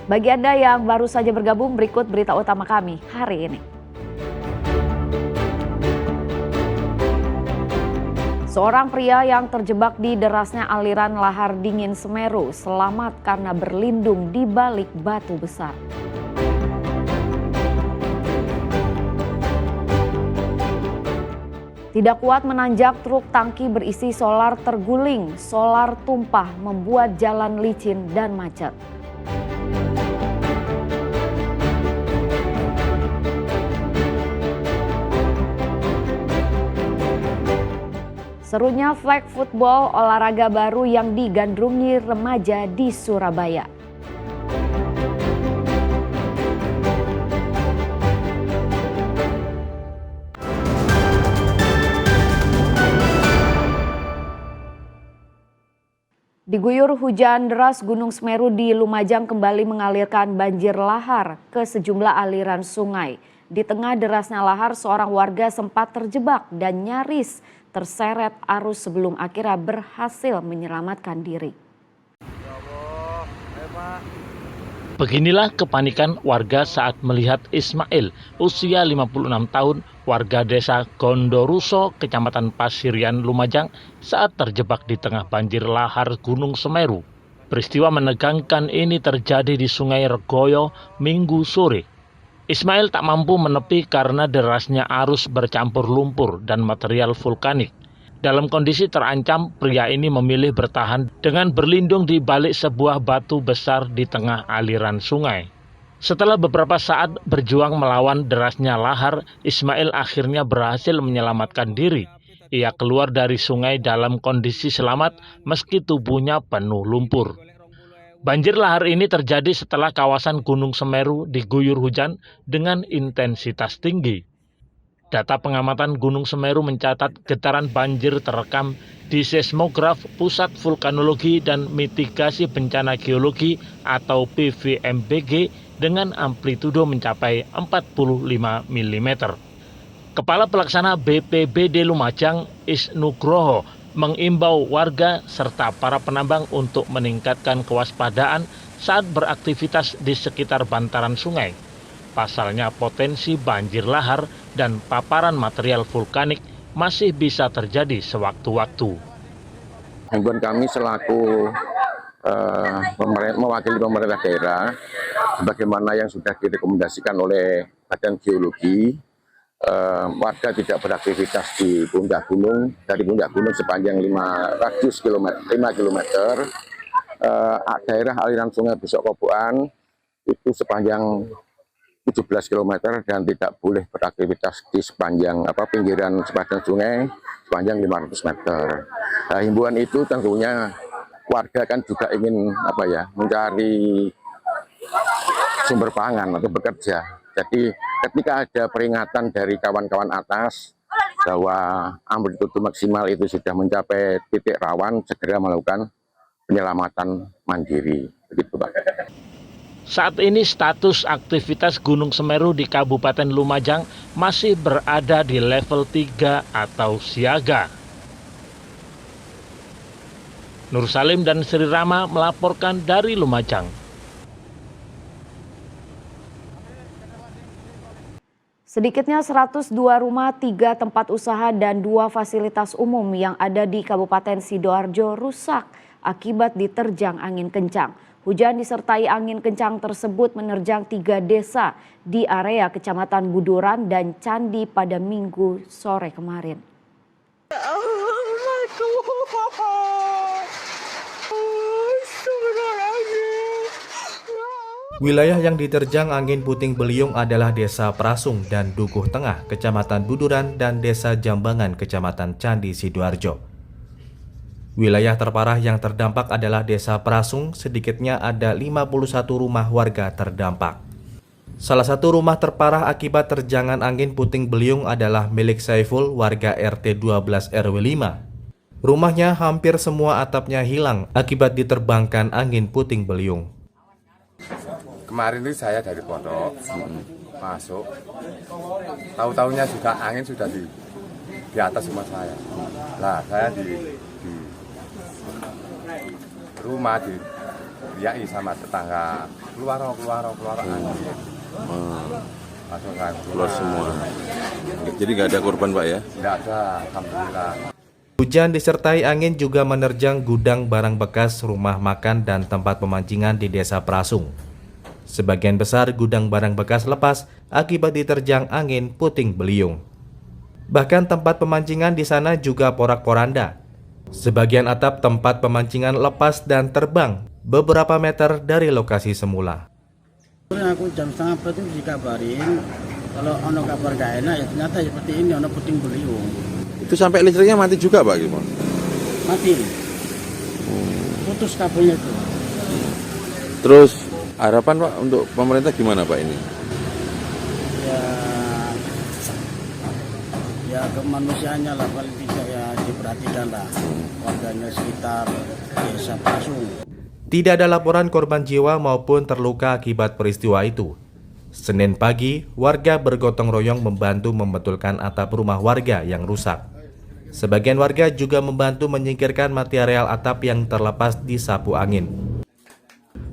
Bagi Anda yang baru saja bergabung, berikut berita utama kami hari ini. Seorang pria yang terjebak di derasnya aliran lahar dingin Semeru selamat karena berlindung di balik batu besar. Tidak kuat menanjak, truk tangki berisi solar terguling. Solar tumpah membuat jalan licin dan macet. Serunya flag football, olahraga baru yang digandrungi remaja di Surabaya. Diguyur hujan deras, Gunung Semeru di Lumajang kembali mengalirkan banjir lahar ke sejumlah aliran sungai. Di tengah derasnya lahar, seorang warga sempat terjebak dan nyaris terseret arus sebelum akhirnya berhasil menyelamatkan diri. Beginilah kepanikan warga saat melihat Ismail, usia 56 tahun, warga desa Gondoruso, Kecamatan Pasirian, Lumajang, saat terjebak di tengah banjir lahar Gunung Semeru. Peristiwa menegangkan ini terjadi di Sungai Regoyo, Minggu sore. Ismail tak mampu menepi karena derasnya arus bercampur lumpur dan material vulkanik. Dalam kondisi terancam, pria ini memilih bertahan dengan berlindung di balik sebuah batu besar di tengah aliran sungai. Setelah beberapa saat berjuang melawan derasnya lahar, Ismail akhirnya berhasil menyelamatkan diri. Ia keluar dari sungai dalam kondisi selamat meski tubuhnya penuh lumpur. Banjir lahar ini terjadi setelah kawasan Gunung Semeru diguyur hujan dengan intensitas tinggi. Data pengamatan Gunung Semeru mencatat getaran banjir terekam di seismograf Pusat Vulkanologi dan Mitigasi Bencana Geologi atau PVMBG dengan amplitudo mencapai 45 mm. Kepala Pelaksana BPBD Lumajang, Isnugroho, mengimbau warga serta para penambang untuk meningkatkan kewaspadaan saat beraktivitas di sekitar bantaran sungai. Pasalnya potensi banjir lahar dan paparan material vulkanik masih bisa terjadi sewaktu-waktu. Himbauan kami selaku mewakili pemerintah daerah, sebagaimana yang sudah direkomendasikan oleh Badan Geologi, warga tidak beraktivitas di puncak gunung, dari puncak gunung sepanjang 5 km, daerah aliran sungai Besok Koboan itu sepanjang 17 km dan tidak boleh beraktivitas di sepanjang pinggiran sepanjang sungai sepanjang 500 meter. Nah, himbauan itu tentunya warga kan juga ingin mencari sumber pangan atau bekerja. Jadi ketika ada peringatan dari kawan-kawan atas bahwa amplitudo maksimal itu sudah mencapai titik rawan, segera melakukan penyelamatan mandiri. Begitu, Pak. Saat ini status aktivitas Gunung Semeru di Kabupaten Lumajang masih berada di level 3 atau siaga. Nur Salim dan Sri Rama melaporkan dari Lumajang. Sedikitnya 102 rumah, 3 tempat usaha dan 2 fasilitas umum yang ada di Kabupaten Sidoarjo rusak akibat diterjang angin kencang. Hujan disertai angin kencang tersebut menerjang 3 desa di area Kecamatan Buduran dan Candi pada Minggu sore kemarin. Wilayah yang diterjang angin puting beliung adalah Desa Prasung dan Dukuh Tengah, Kecamatan Buduran, dan Desa Jambangan, Kecamatan Candi, Sidoarjo. Wilayah terparah yang terdampak adalah Desa Prasung, sedikitnya ada 51 rumah warga terdampak. Salah satu rumah terparah akibat terjangan angin puting beliung adalah milik Saiful, warga RT 12 RW 5. Rumahnya hampir semua atapnya hilang akibat diterbangkan angin puting beliung. Kemarin itu saya dari pondok masuk, tahu-tahunya juga angin sudah di atas rumah saya. Nah, saya di rumah diteriaki sama tetangga, keluar anjing. Langsung kan Keluar semua. Jadi nggak ada korban Pak ya? Tidak ada, alhamdulillah. Hujan disertai angin juga menerjang gudang barang bekas, rumah makan, dan tempat pemancingan di Desa Prasung. Sebagian besar gudang barang bekas lepas akibat diterjang angin puting beliung. Bahkan tempat pemancingan di sana juga porak-poranda. Sebagian atap tempat pemancingan lepas dan terbang beberapa meter dari lokasi semula. Aku jam 3:30 itu dikabarin kalau ono kabar gak enak, ya ternyata seperti ini, ono puting beliung. Itu sampai listriknya mati juga Pak gimana? Mati. Putus kabelnya itu. Terus harapan Pak untuk pemerintah gimana Pak ini? Ya kemanusiaannya lah, paling tidak ya diperhatikan lah warganya sekitar Desa Prasung. Tidak ada laporan korban jiwa maupun terluka akibat peristiwa itu. Senin pagi, warga bergotong royong membantu membetulkan atap rumah warga yang rusak. Sebagian warga juga membantu menyingkirkan material atap yang terlepas di sapu angin.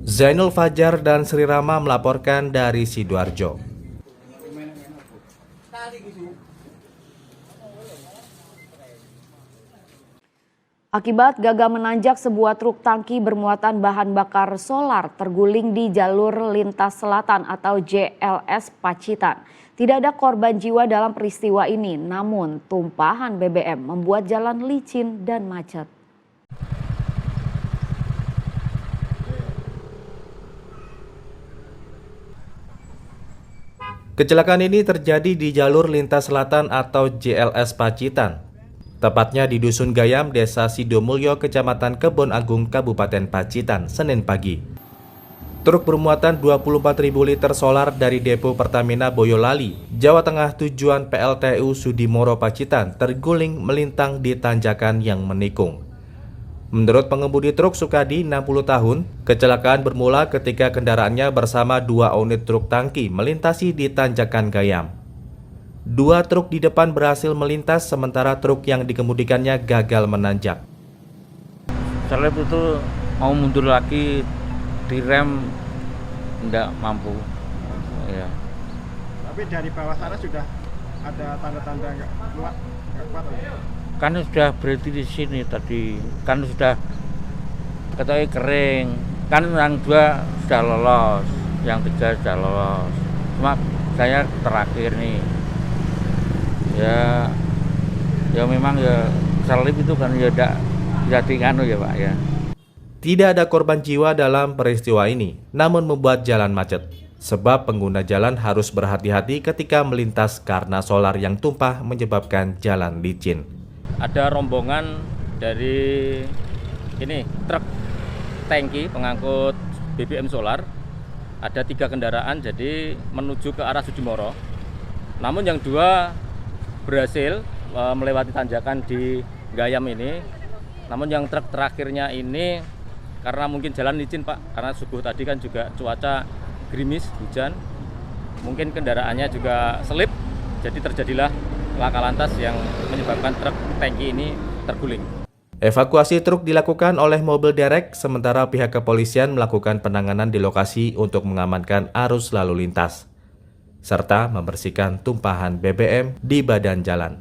Zainul Fajar dan Sri Rama melaporkan dari Sidoarjo. Akibat gagal menanjak, sebuah truk tangki bermuatan bahan bakar solar terguling di jalur lintas selatan atau JLS Pacitan. Tidak ada korban jiwa dalam peristiwa ini, namun tumpahan BBM membuat jalan licin dan macet. Kecelakaan ini terjadi di jalur lintas selatan atau JLS Pacitan. Tepatnya di Dusun Gayam, Desa Sidomulyo, Kecamatan Kebon Agung, Kabupaten Pacitan, Senin pagi. Truk bermuatan 24.000 liter solar dari depo Pertamina Boyolali, Jawa Tengah tujuan PLTU Sudimoro Pacitan terguling melintang di tanjakan yang menikung. Menurut pengemudi truk Sukadi, 60 tahun, kecelakaan bermula ketika kendaraannya bersama 2 unit truk tangki melintasi di tanjakan Gayam. 2 truk di depan berhasil melintas, sementara truk yang dikemudikannya gagal menanjak. Selip itu mau mundur lagi, direm enggak mampu. Ya. Tapi dari bawah sana sudah ada tanda-tanda nggak kuat. Kan sudah berhenti di sini tadi, kan sudah ketahui kering. Kan yang 2 sudah lolos, yang 3 sudah lolos. Cuma saya terakhir nih. Ya memang ya selip itu kan ya tidak jadi anu ya Pak ya. Tidak ada korban jiwa dalam peristiwa ini, namun membuat jalan macet. Sebab pengguna jalan harus berhati-hati ketika melintas karena solar yang tumpah menyebabkan jalan licin. Ada rombongan dari ini truk tangki pengangkut BBM solar. Ada 3 kendaraan jadi menuju ke arah Sudimoro. Namun yang 2 berhasil melewati tanjakan di Gayam ini. Namun yang truk terakhirnya ini karena mungkin jalan licin Pak, karena subuh tadi kan juga cuaca gerimis, hujan. Mungkin kendaraannya juga selip, jadi terjadilah laka lantas yang menyebabkan truk tangki ini terguling. Evakuasi truk dilakukan oleh mobil derek, sementara pihak kepolisian melakukan penanganan di lokasi untuk mengamankan arus lalu lintas, serta membersihkan tumpahan BBM di badan jalan.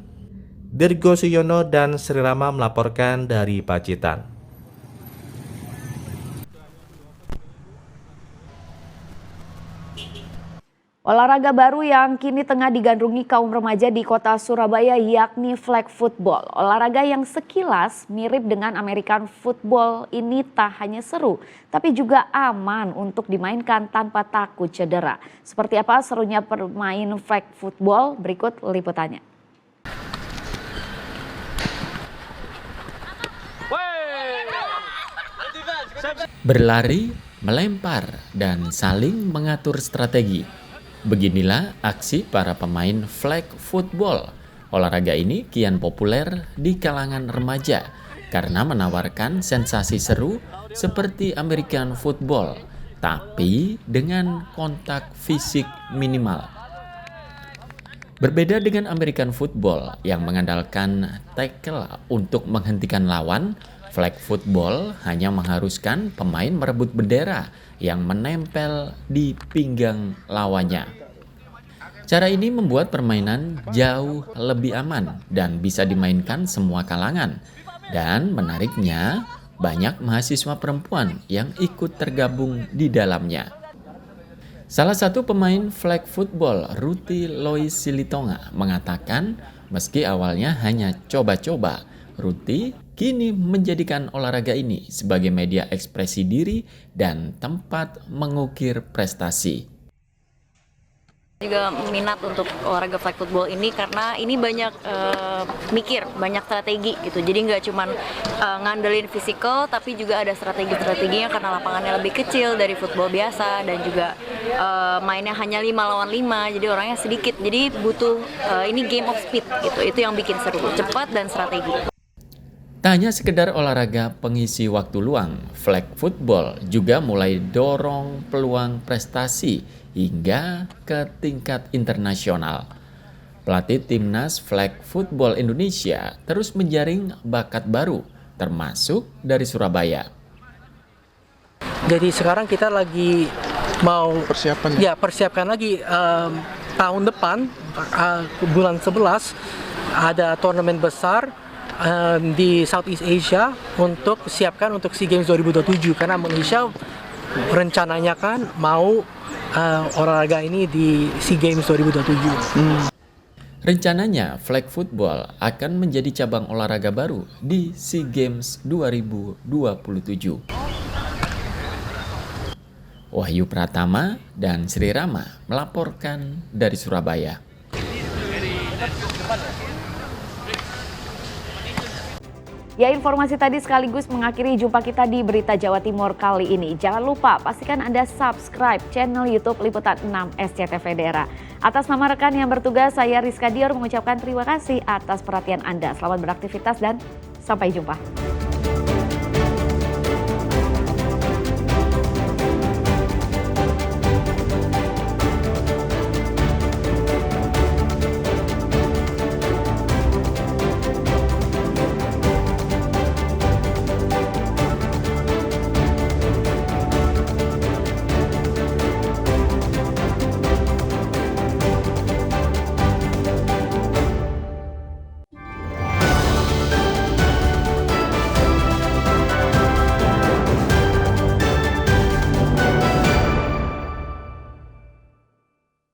Dirgo Suyono dan Sri Rama melaporkan dari Pacitan. Olahraga baru yang kini tengah digandrungi kaum remaja di kota Surabaya yakni flag football. Olahraga yang sekilas mirip dengan American football ini tak hanya seru, tapi juga aman untuk dimainkan tanpa takut cedera. Seperti apa serunya bermain flag football? Berikut liputannya. Berlari, melempar, dan saling mengatur strategi. Beginilah aksi para pemain flag football. Olahraga ini kian populer di kalangan remaja karena menawarkan sensasi seru seperti American football, tapi dengan kontak fisik minimal. Berbeda dengan American football yang mengandalkan tackle untuk menghentikan lawan, Flag football hanya mengharuskan pemain merebut bendera yang menempel di pinggang lawannya. Cara ini membuat permainan jauh lebih aman dan bisa dimainkan semua kalangan. Dan menariknya, banyak mahasiswa perempuan yang ikut tergabung di dalamnya. Salah satu pemain flag football, Ruti Lois Silitonga, mengatakan meski awalnya hanya coba-coba, Ruti kini menjadikan olahraga ini sebagai media ekspresi diri dan tempat mengukir prestasi. Juga minat untuk olahraga flag football ini karena ini banyak mikir, banyak strategi gitu. Jadi nggak cuma ngandelin fisikal, tapi juga ada strategi-strateginya karena lapangannya lebih kecil dari football biasa dan juga mainnya hanya 5 lawan 5, jadi orangnya sedikit. Jadi butuh ini game of speed gitu. Itu yang bikin seru, cepat dan strategi. Tak hanya sekedar olahraga pengisi waktu luang, flag football juga mulai dorong peluang prestasi hingga ke tingkat internasional. Pelatih timnas flag football Indonesia terus menjaring bakat baru, termasuk dari Surabaya. Jadi sekarang kita lagi mau persiapkan lagi tahun depan bulan 11 ada turnamen besar di Southeast Asia untuk siapkan untuk SEA Games 2027 karena Malaysia rencananya kan mau olahraga ini di SEA Games 2027. Rencananya flag football akan menjadi cabang olahraga baru di SEA Games 2027. Wahyu Pratama dan Sri Rama melaporkan dari Surabaya. Ya, informasi tadi sekaligus mengakhiri jumpa kita di Berita Jawa Timur kali ini. Jangan lupa pastikan Anda subscribe channel YouTube Liputan 6 SCTV Daerah. Atas nama rekan yang bertugas, saya Rizka Dior mengucapkan terima kasih atas perhatian Anda. Selamat beraktivitas dan sampai jumpa.